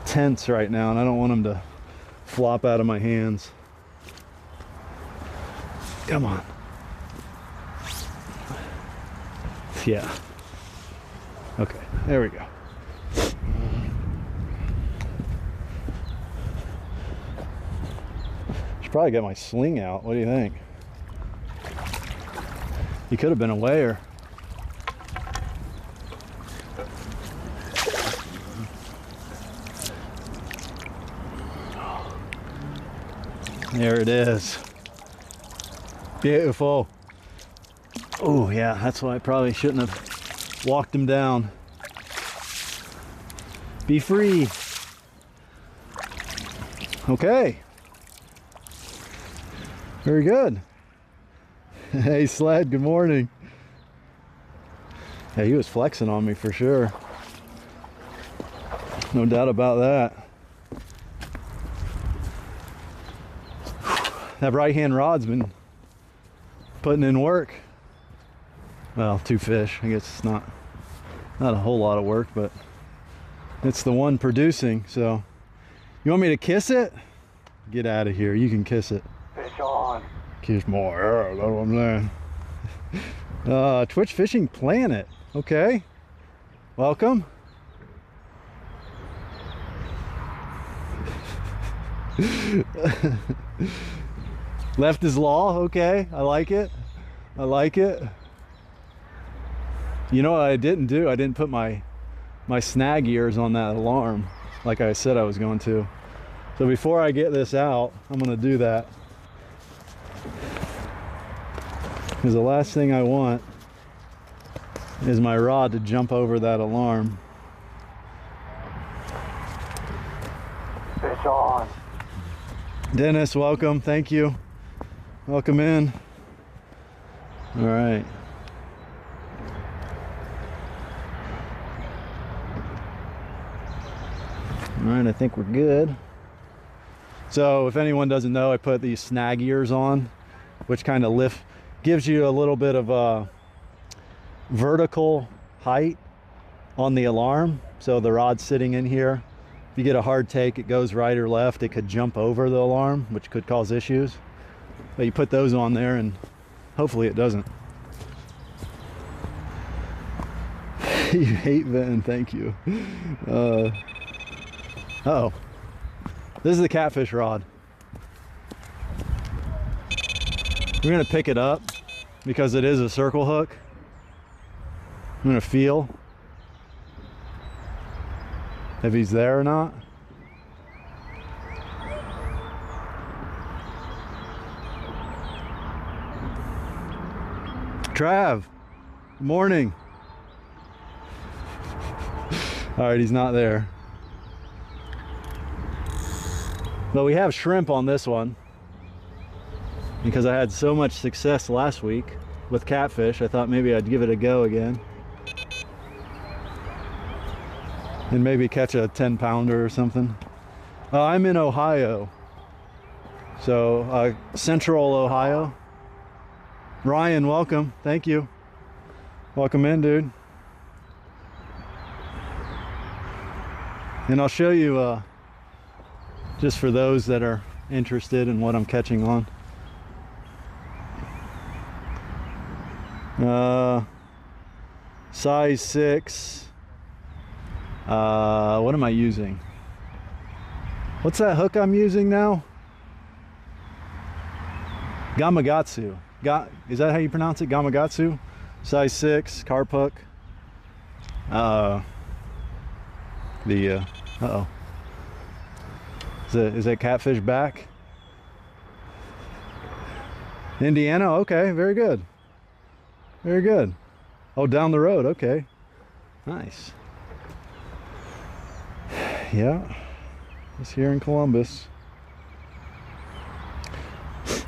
tense right now, and I don't want them to flop out of my hands. Come on. Yeah. Okay, there we go. Should probably get my sling out. What do you think? He could have been a layer. There it is. Beautiful. Oh yeah, that's why I probably shouldn't have walked him down. Be free. Okay. Very good. Hey Sled, good morning. Yeah, he was flexing on me for sure. No doubt about that. That right hand rod's been putting in work. Well, 2 fish. I guess it's not a whole lot of work, but it's the one producing. So you want me to kiss it? Get out of here. You can kiss it. Fish on. Kiss more. That's what I'm saying. Twitch Fishing Planet. Okay. Welcome. Left is law. Okay. I like it. I like it. You know what I didn't do? I didn't put my snag ears on that alarm like I said I was going to. So before I get this out, I'm going to do that. Because the last thing I want is my rod to jump over that alarm. Fish on. Dennis, welcome. Thank you. Welcome in. All right. All right, I think we're good. So if anyone doesn't know, I put these snag ears on, which kind of gives you a little bit of a vertical height on the alarm. So the rod's sitting in here. If you get a hard take, it goes right or left. It could jump over the alarm, which could cause issues. But you put those on there and hopefully it doesn't. You hate venting, thank you. Uh-oh. This is the catfish rod. We're gonna pick it up because it is a circle hook. I'm gonna feel if he's there or not. Trav, good morning. All right, he's not there. But we have shrimp on this one because I had so much success last week with catfish. I thought maybe I'd give it a go again and maybe catch a 10-pounder or something. I'm in Ohio, so Central Ohio. Ryan, welcome. Thank you. Welcome in, dude. And I'll show you just for those that are interested in what I'm catching on. Size 6. What am I using? What's that hook I'm using now? Gamakatsu. Is that how you pronounce it? Gamakatsu? Size 6, carp hook. Uh-oh. Is that catfish back? Indiana, okay, very good. Very good. Oh, down the road, okay. Nice. Yeah, it's here in Columbus.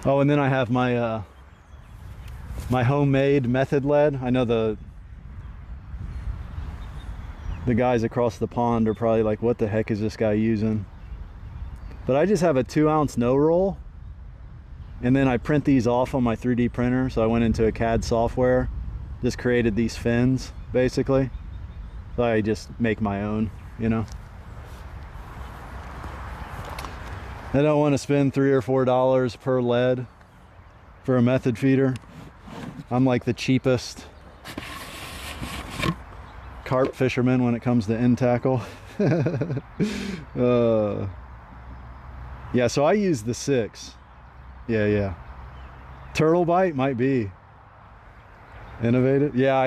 Oh, and then I have my my homemade method lead. I know the guys across the pond are probably like, what the heck is this guy using? But I just have a 2-ounce no roll, and then I print these off on my 3D printer. So I went into a CAD software, just created these fins basically. So I just make my own, you know. I don't want to spend $3 or $4 per lead for a method feeder. I'm like the cheapest carp fisherman when it comes to end tackle. Yeah, so I use the 6. Yeah. Turtle bite might be innovative. Yeah,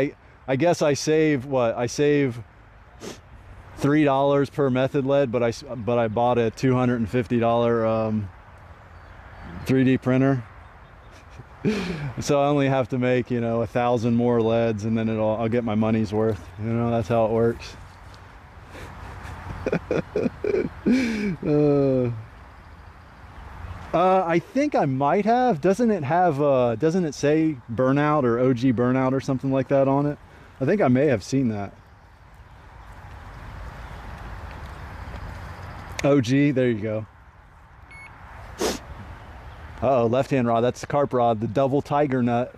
I guess I save what? I save $3 per method lead, but I bought a $250 3D printer. So I only have to make, 1,000 more leads, and then I'll get my money's worth. That's how it works. I think I might have. Doesn't it say Burnout or OG Burnout or something like that on it? I think I may have seen that. OG, there you go. Uh-oh, left-hand rod. That's the carp rod, the double tiger nut.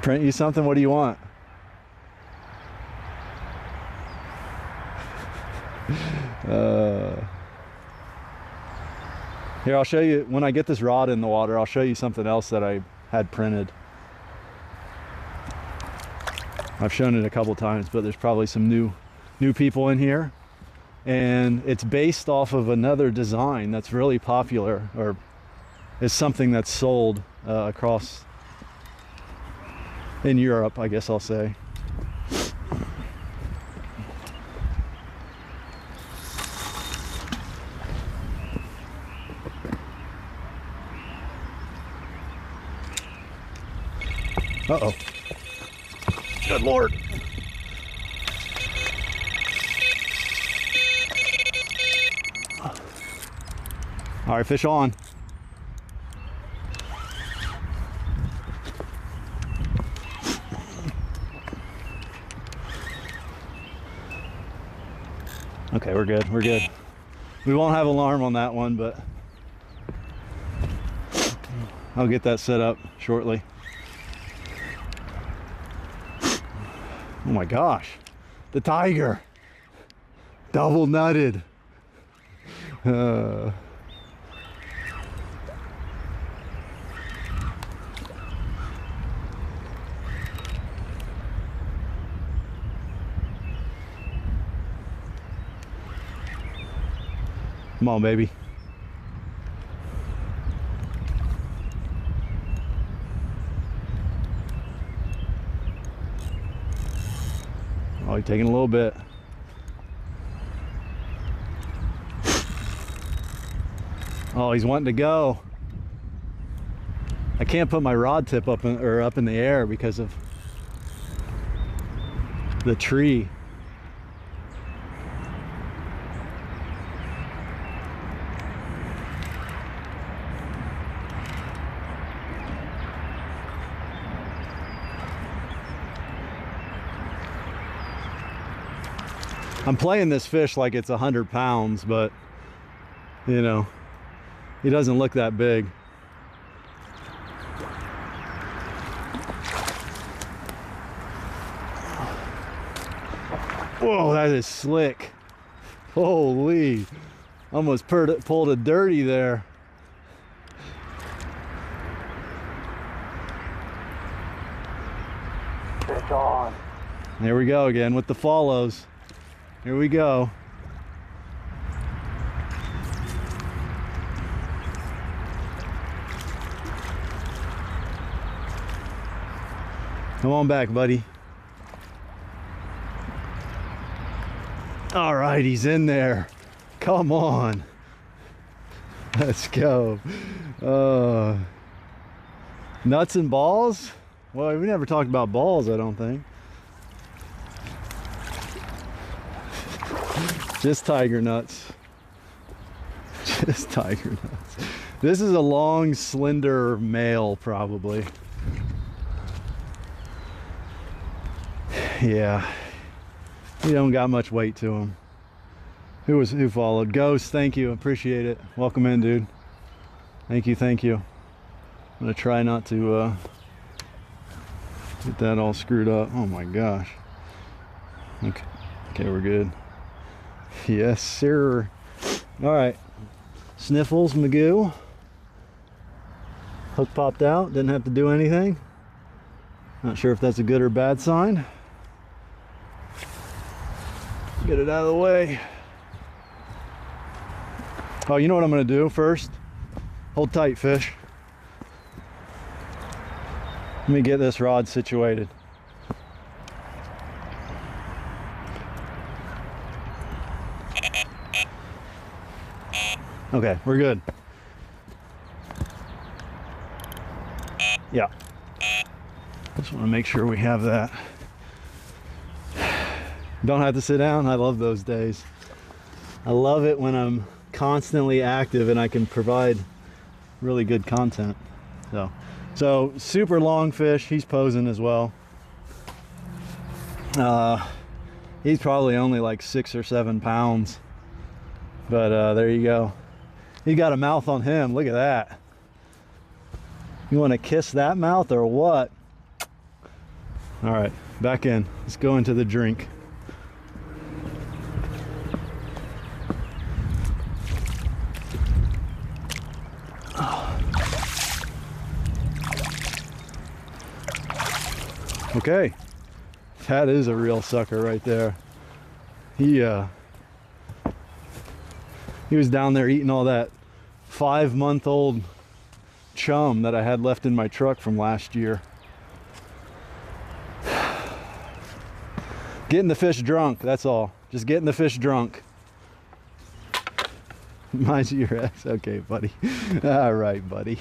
Print you something? What do you want? Here, I'll show you, when I get this rod in the water, I'll show you something else that I had printed. I've shown it a couple times, but there's probably some new people in here. And it's based off of another design that's really popular, or is something that's sold across in Europe, I guess I'll say. Uh-oh. Good Lord. All right, fish on. Okay, we're good. We're good. We won't have alarm on that one, but I'll get that set up shortly. Oh my gosh, the tiger, double nutted. Come on, baby. Oh, you're taking a little bit. Oh, he's wanting to go. I can't put my rod tip up in the air because of the tree. I'm playing this fish like it's 100 pounds, but he doesn't look that big. Whoa, that is slick. Holy, almost pulled a dirty there. Fish on. There we go again with the follows. Here we go. Come on back, buddy. All right, he's in there. Come on. Let's go. Nuts and balls? Well, we never talked about balls, I don't think. Just tiger nuts. Just tiger nuts. This is a long, slender male, probably. Yeah. He don't got much weight to him. Who followed? Ghost, thank you. Appreciate it. Welcome in, dude. Thank you, thank you. I'm gonna try not to get that all screwed up. Oh my gosh. Okay, we're good. Yes, sir. All right, Sniffles Magoo. Hook popped out, didn't have to do anything. Not sure if that's a good or bad sign. Get it out of the way. Oh, you know what I'm gonna do first? Hold tight, fish. Let me get this rod situated. Okay, we're good. Yeah. Just want to make sure we have that. Don't have to sit down. I love those days. I love it when I'm constantly active and I can provide really good content. So super long fish. He's posing as well. He's probably only like 6 or 7 pounds, but there you go. He got a mouth on him. Look at that. You want to kiss that mouth or what? All right, back in. Let's go into the drink. Okay, that is a real sucker right there. He was down there eating all that 5-month-old chum that I had left in my truck from last year. Getting the fish drunk, that's all. Just getting the fish drunk. Mind your ass. Okay, buddy. All right, buddy.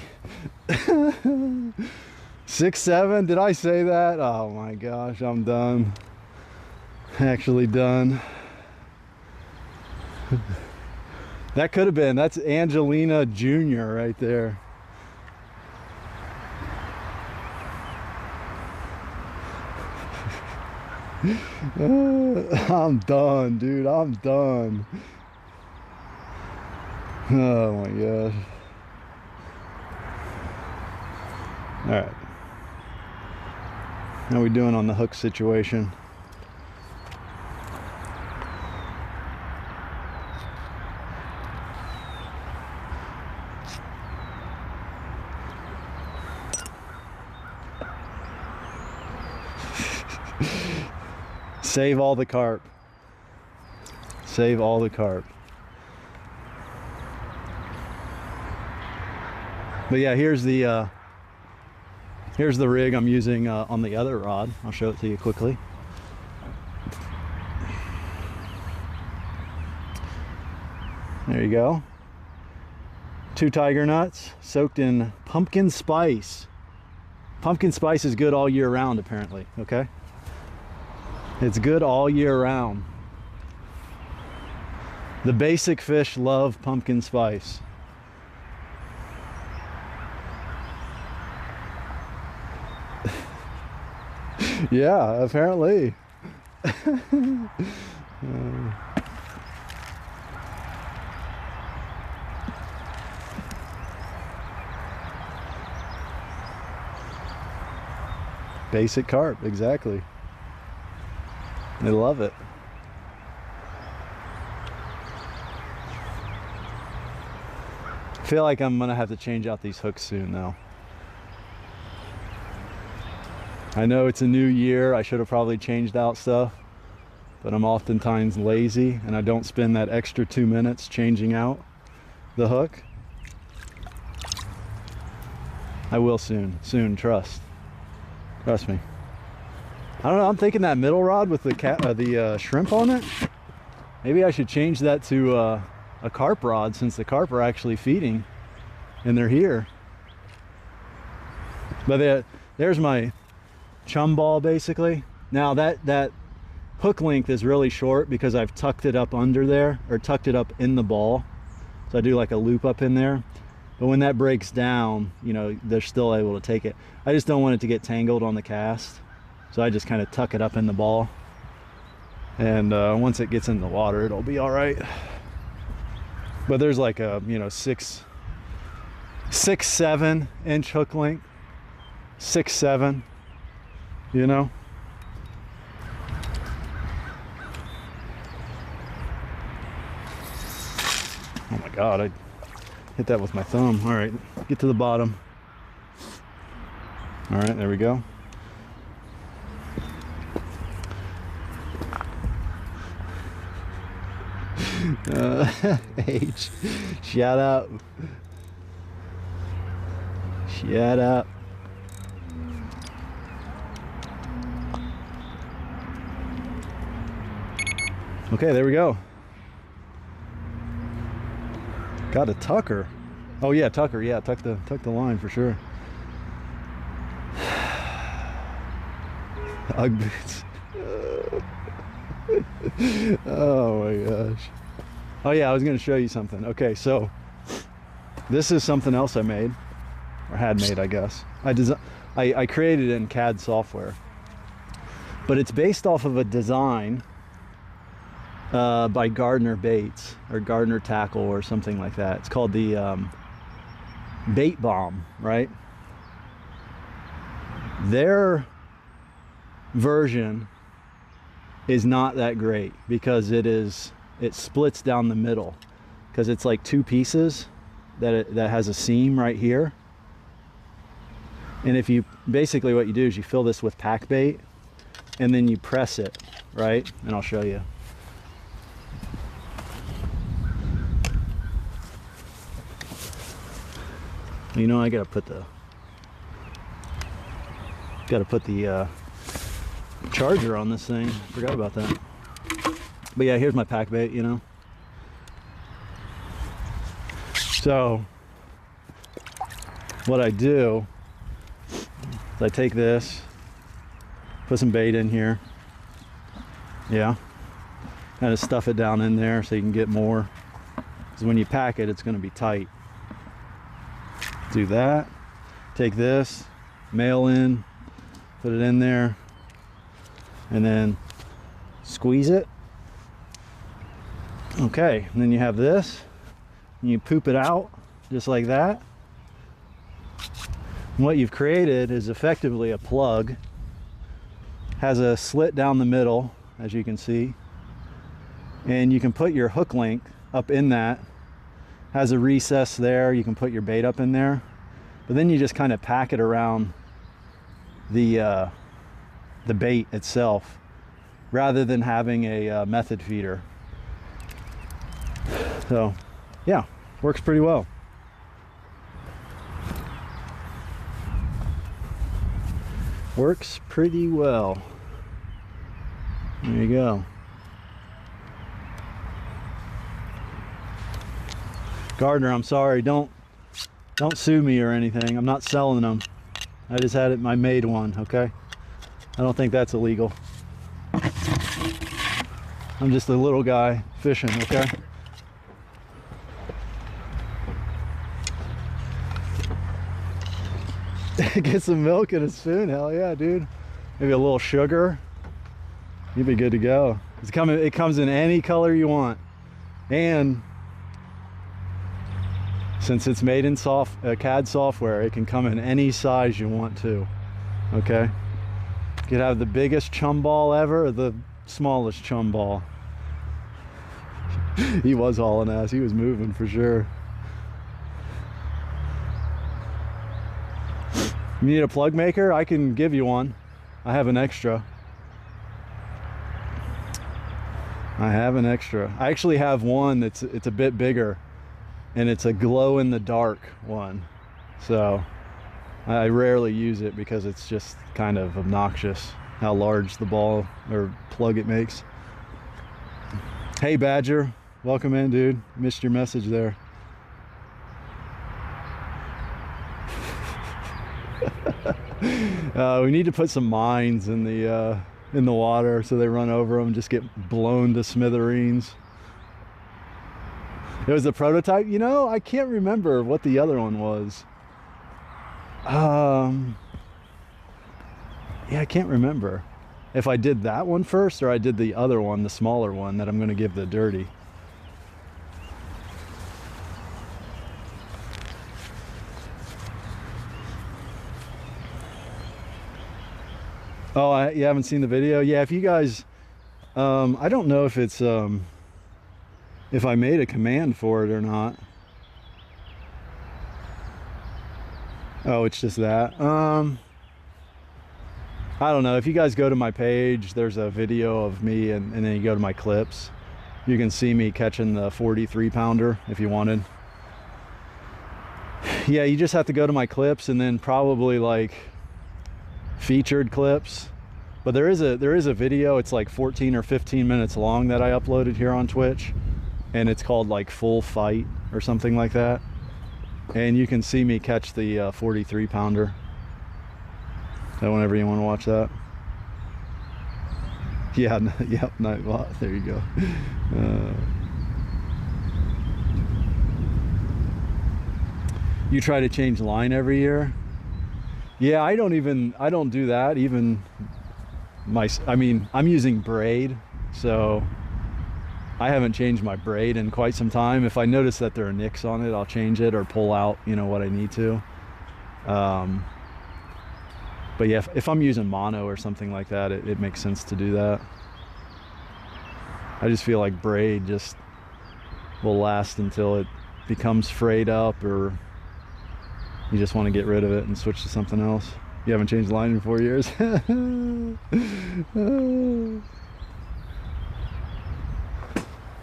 6'7", did I say that? Oh my gosh, I'm done. Actually done. That could have been, that's Angelina Jr. right there. I'm done, dude, I'm done. Oh my gosh. All right. How are we doing on the hook situation? Save all the carp. Save all the carp. But yeah, here's the rig I'm using on the other rod. I'll show it to you quickly. There you go. 2 tiger nuts soaked in pumpkin spice. Pumpkin spice is good all year round, apparently, okay? It's good all year round. The basic fish love pumpkin spice. Yeah, apparently. Basic carp, exactly. They love it. I feel like I'm gonna have to change out these hooks soon though. I know it's a new year, I should have probably changed out stuff, but I'm oftentimes lazy and I don't spend that extra 2 minutes changing out the hook. I will soon, trust me. I don't know, I'm thinking that middle rod with the shrimp on it, maybe I should change that to a carp rod, since the carp are actually feeding and they're here. But there's my chum ball basically. Now that hook length is really short because I've tucked it up under there, or tucked it up in the ball. So I do like a loop up in there. But when that breaks down, you know, they're still able to take it. I just don't want it to get tangled on the cast. So I just kind of tuck it up in the ball. And once it gets in the water, it'll be all right. But there's like a, you know, 6-7 inch hook length. 6-7, you know. Oh my God, I hit that with my thumb. All right, get to the bottom. All right, there we go. H, shut up. Shut up. Okay, there we go. Got a tucker. Oh yeah, tucker. Yeah, tuck the line for sure. Ugg boots. Oh my gosh. Oh yeah, I was going to show you something. Okay, so this is something else I made, or had made, I guess. I created it in CAD software, but it's based off of a design by Gardner Baits or Gardner Tackle or something like that. It's called the Bait Bomb, right? Their version is not that great because it splits down the middle, because it's like two pieces that has a seam right here. And if you basically, what you do is you fill this with pack bait and then you press it, right? And I'll show you. You know, I gotta put the charger on this thing. Forgot about that. But yeah, here's my pack bait, you know. So what I do is I take this, put some bait in here. Yeah. Kind of stuff it down in there so you can get more. Because when you pack it, it's going to be tight. Do that. Take this, mail in, put it in there, and then squeeze it. Okay, and then you have this, and you poop it out just like that. And what you've created is effectively a plug. Has a slit down the middle, as you can see, and you can put your hook length up in that. Has a recess there, you can put your bait up in there, but then you just kind of pack it around the bait itself rather than having a method feeder. So yeah, works pretty well. Works pretty well. There you go. Gardner, I'm sorry, don't sue me or anything. I'm not selling them. I just had I made one, okay? I don't think that's illegal. I'm just a little guy fishing, okay? Get some milk in a spoon, hell yeah, dude. Maybe a little sugar. You'd be good to go. It comes in any color you want. And since it's made in CAD software, it can come in any size you want to. Okay? You could have the biggest chum ball ever or the smallest chum ball. He was hauling ass. He was moving for sure. You need a plug maker? I can give you one. I have an extra. I actually have one it's a bit bigger, and it's a glow in the dark one. So I rarely use it because it's just kind of obnoxious how large the ball or plug it makes. Hey Badger, welcome in, dude. Missed your message there. We need to put some mines in the water so they run over them, just get blown to smithereens. It was a prototype. You know, I can't remember what the other one was. Yeah, I can't remember if I did that one first or I did the other one, the smaller one that I'm going to give the dirty. Oh, you haven't seen the video? Yeah, if you guys, I don't know if it's if I made a command for it or not. Oh, it's just that. I don't know. If you guys go to my page, there's a video of me, and then you go to my clips. You can see me catching the 43 pounder if you wanted. Yeah, you just have to go to my clips and then probably like featured clips. But there is a video, it's like 14 or 15 minutes long that I uploaded here on Twitch, and it's called like Full Fight or something like that. And you can see me catch the 43 pounder. So whenever you want to watch that. Yeah, yep, Nightbot, there you go. You try to change line every year? Yeah, I don't do that. Even I mean, I'm using braid, so I haven't changed my braid in quite some time. If I notice that there are nicks on it, I'll change it or pull out, you know, what I need to. But yeah, if I'm using mono or something like that, it makes sense to do that. I just feel like braid just will last until it becomes frayed up, or you just want to get rid of it and switch to something else. You haven't changed the line in 4 years?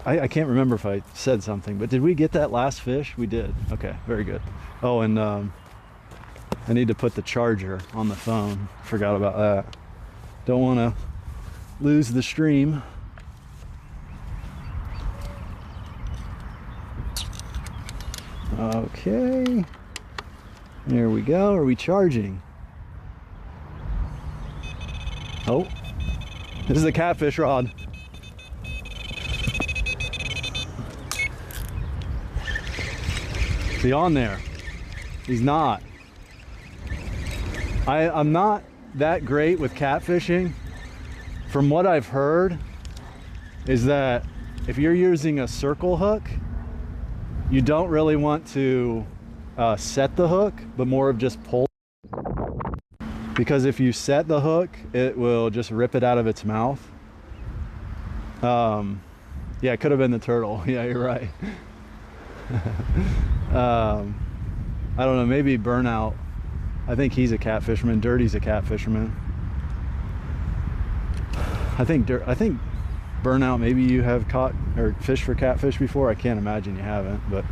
I can't remember if I said something, but did we get that last fish? We did. Okay, very good. Oh, and I need to put the charger on the phone. Forgot about that. Don't want to lose the stream. Okay. There we go. Are we charging? Oh, this is a catfish rod. Is he on there? He's not. I'm not that great with catfishing. From what I've heard is that if you're using a circle hook, you don't really want to set the hook, but more of just pull. Because if you set the hook, it will just rip it out of its mouth. Yeah, it could have been the turtle. Yeah, you're right. I don't know, maybe Burnout. I think he's a catfisherman. Dirty's a catfisherman. I think Burnout, maybe you have caught or fished for catfish before. I can't imagine you haven't, but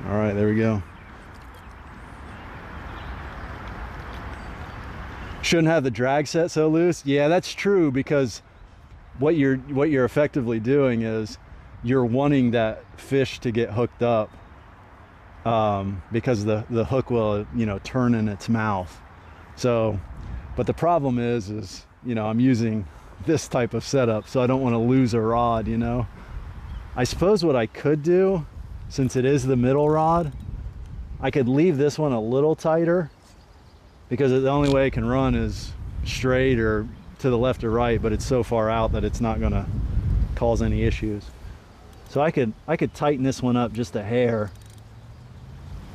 all right, there we go. Shouldn't have the drag set so loose. Yeah, that's true, because what you're effectively doing is you're wanting that fish to get hooked up, because the hook will, you know, turn in its mouth. So, but the problem is you know, I'm using this type of setup, so I don't want to lose a rod, you know. I suppose what I could do, since it is the middle rod, I could leave this one a little tighter, because the only way it can run is straight or to the left or right, but it's so far out that it's not gonna cause any issues. So I could tighten this one up just a hair.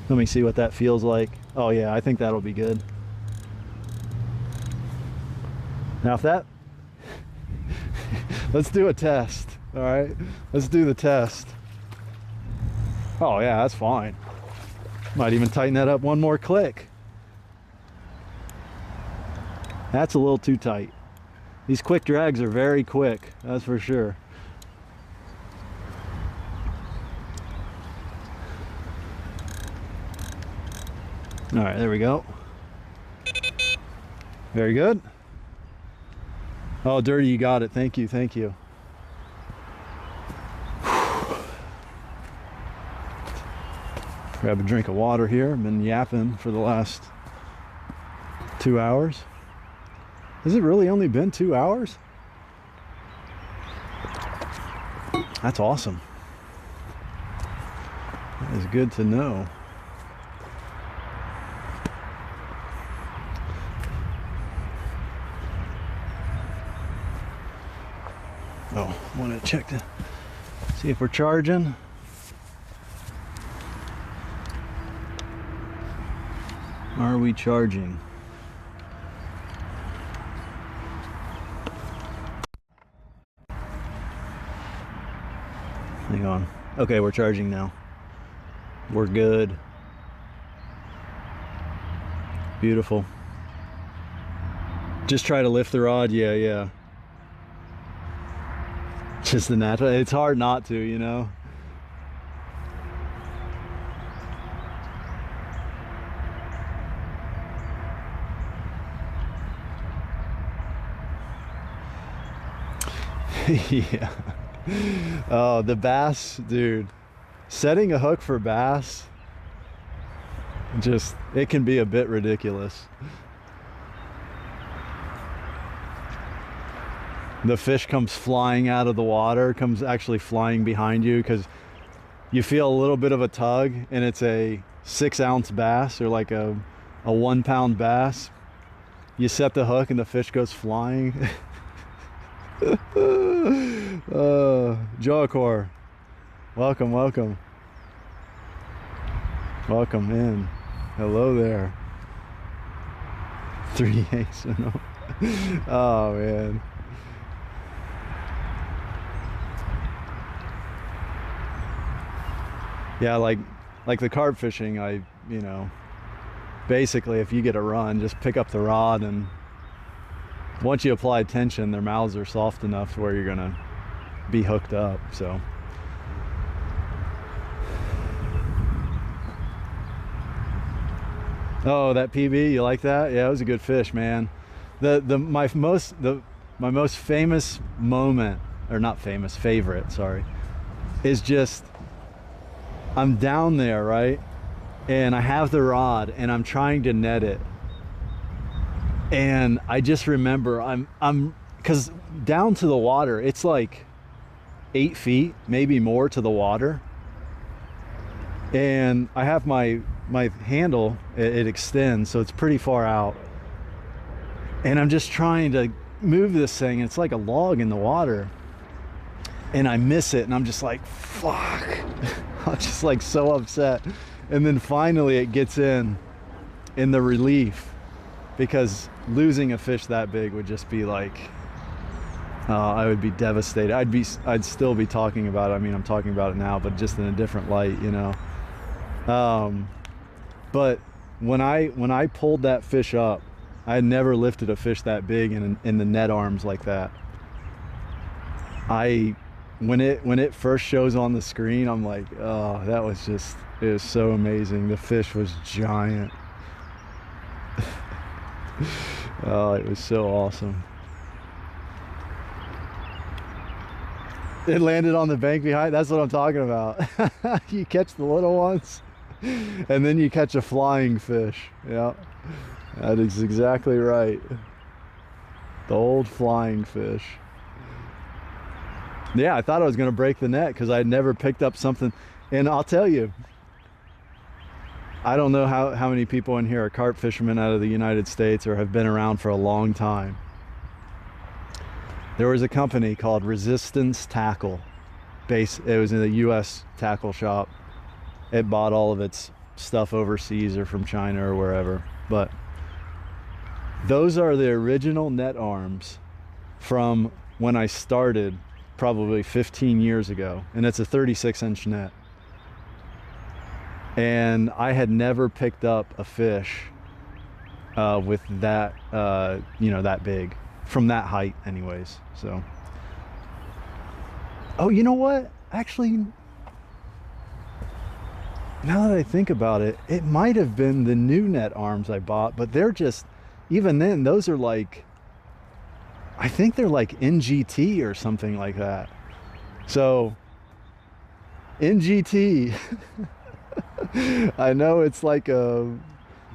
Let me see what that feels like. Oh yeah, I think that'll be good. Now if that, let's do a test. All right, let's do the test. Oh yeah, that's fine. Might even tighten that up one more click. That's a little too tight. These quick drags are very quick, that's for sure. All right, there we go. Very good. Oh, Dirty, you got it. Thank you, thank you. Grab a drink of water here. I've been yapping for the last 2 hours. Has it really only been 2 hours? That's awesome. That is good to know. Oh, I want to check to see if we're charging. are we charging? Hang on. Okay, we're charging now. We're good. Beautiful. Just try to lift the rod. Yeah. Just the natural. It's hard not to, you know. Yeah. Oh, the bass, dude. Setting a hook for bass, just, it can be a bit ridiculous. The fish comes flying out of the water, comes actually flying behind you because you feel a little bit of a tug, and it's a 6-ounce bass or like a 1-pound bass. You set the hook and the fish goes flying. Joacor, welcome in. Hello there. 3/8. Oh man. Yeah, like the carp fishing, basically if you get a run, just pick up the rod, and once you apply tension, their mouths are soft enough where you're gonna be hooked up. So oh, that PB, you like that? Yeah, it was a good fish, man. My most famous moment, or not famous, favorite, sorry, is just, I'm down there, right? And I have the rod and I'm trying to net it. And I just remember because down to the water, it's like 8 feet, maybe more to the water. And I have my handle, it extends, so it's pretty far out. And I'm just trying to move this thing, and it's like a log in the water. And I miss it, and I'm just like, fuck. I'm just like so upset. And then finally it gets in the relief, because losing a fish that big would just be like, I would be devastated. I'd still be talking about it. I mean, I'm talking about it now, but just in a different light, you know. But when I pulled that fish up, I had never lifted a fish that big in the net arms like that. When it first shows on the screen, I'm like, oh, it was so amazing. The fish was giant. Oh, it was so awesome. It landed on the bank behind. That's what I'm talking about. You catch the little ones, and then you catch a flying fish. Yeah, that is exactly right. The old flying fish. Yeah, I thought I was going to break the net because I had never picked up something. And I'll tell you, I don't know how many people in here are carp fishermen out of the United States or have been around for a long time. There was a company called Resistance Tackle. It was in a US tackle shop. It bought all of its stuff overseas or from China or wherever. But those are the original net arms from when I started probably 15 years ago. And it's a 36-inch net. And I had never picked up a fish with that, that big, from that height anyways. So, oh, you know what? Actually, now that I think about it, it might have been the new net arms I bought, but they're just, even then, those are like, I think they're like NGT or something like that. So, NGT, I know it's like a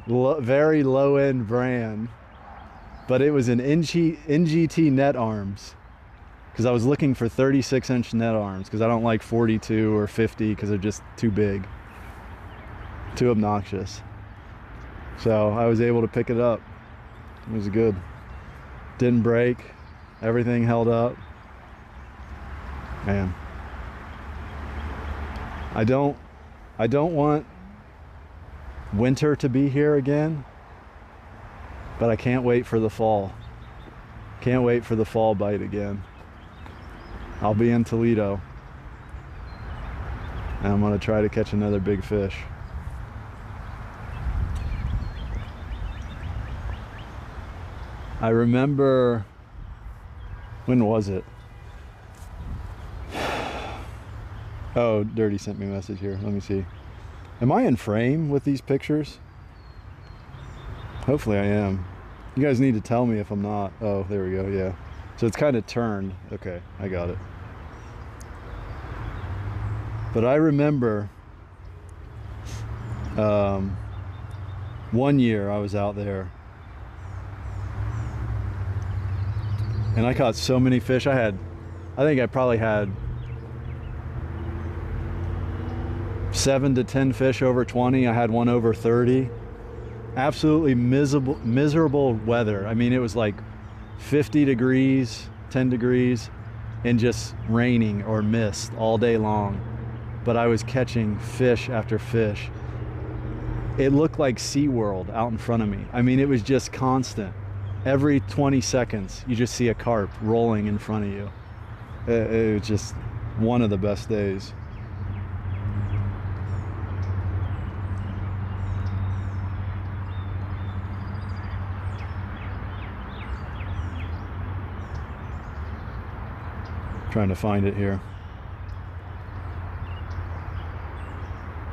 very low-end brand, but it was an NGT net arms, because I was looking for 36-inch net arms, because I don't like 42 or 50 because they're just too big, too obnoxious. So I was able to pick it up. It was good. Didn't break. Everything held up. Man, I don't want winter to be here again. But I can't wait for the fall. Can't wait for the fall bite again. I'll be in Toledo. And I'm gonna try to catch another big fish. I remember, when was it? Oh, Dirty sent me a message here. Let me see. Am I in frame with these pictures? Hopefully I am. You guys need to tell me if I'm not. Oh, there we go, yeah. So it's kind of turned. Okay, I got it. But I remember one year I was out there and I caught so many fish. I think I probably had 7 to 10 fish over 20. I had one over 30. Absolutely miserable weather. I mean, it was like 50 degrees, 10 degrees, and just raining or mist all day long. But I was catching fish after fish. It looked like SeaWorld out in front of me. I mean, it was just constant. Every 20 seconds, you just see a carp rolling in front of you. It was just one of the best days. Trying to find it here.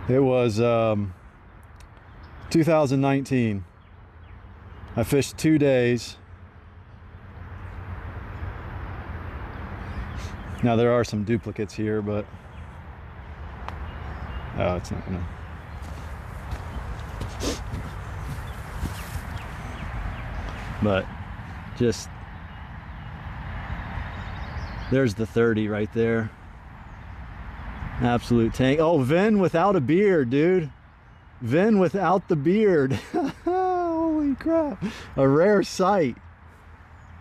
It was 2019. I fished 2 days. Now there are some duplicates here, but oh, it's not gonna. But just there's the 30 right there. Absolute tank. Oh, Vin without a beard, dude. Vin without the beard. Holy crap. A rare sight.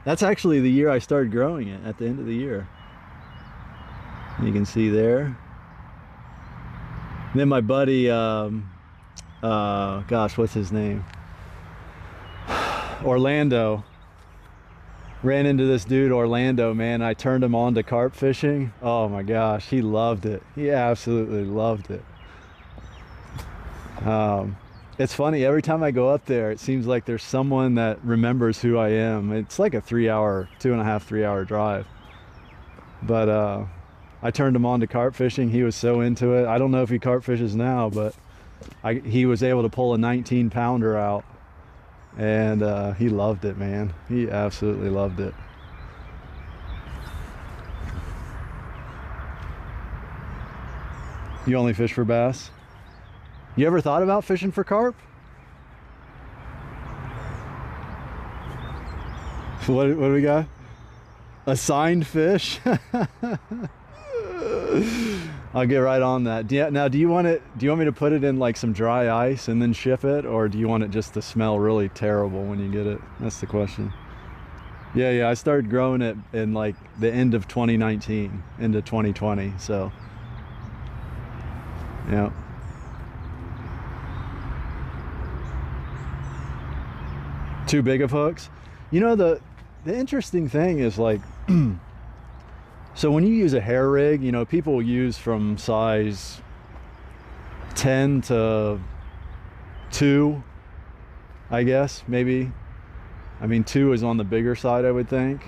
That's actually the year I started growing it, at the end of the year. You can see there. Then my buddy, gosh, what's his name? Orlando. Ran into this dude, Orlando, man. I turned him on to carp fishing. Oh my gosh, he loved it. He absolutely loved it. It's funny, every time I go up there, it seems like there's someone that remembers who I am. It's like a 2.5-3 hour drive. But I turned him on to carp fishing. He was so into it. I don't know if he carp fishes now, but he was able to pull a 19-pounder out. And he loved it, man. He absolutely loved it. You only fish for bass? You ever thought about fishing for carp? What do we got? Assigned fish? I'll get right on that. Now, do you want me to put it in like some dry ice and then ship it, or do you want it just to smell really terrible when you get it? That's the question. Yeah, I started growing it in like the end of 2019 into 2020, so yeah. Too big of hooks? You know, the interesting thing is like so when you use a hair rig, you know, people use from size 10 to 2, I guess, maybe. I mean, 2 is on the bigger side, I would think.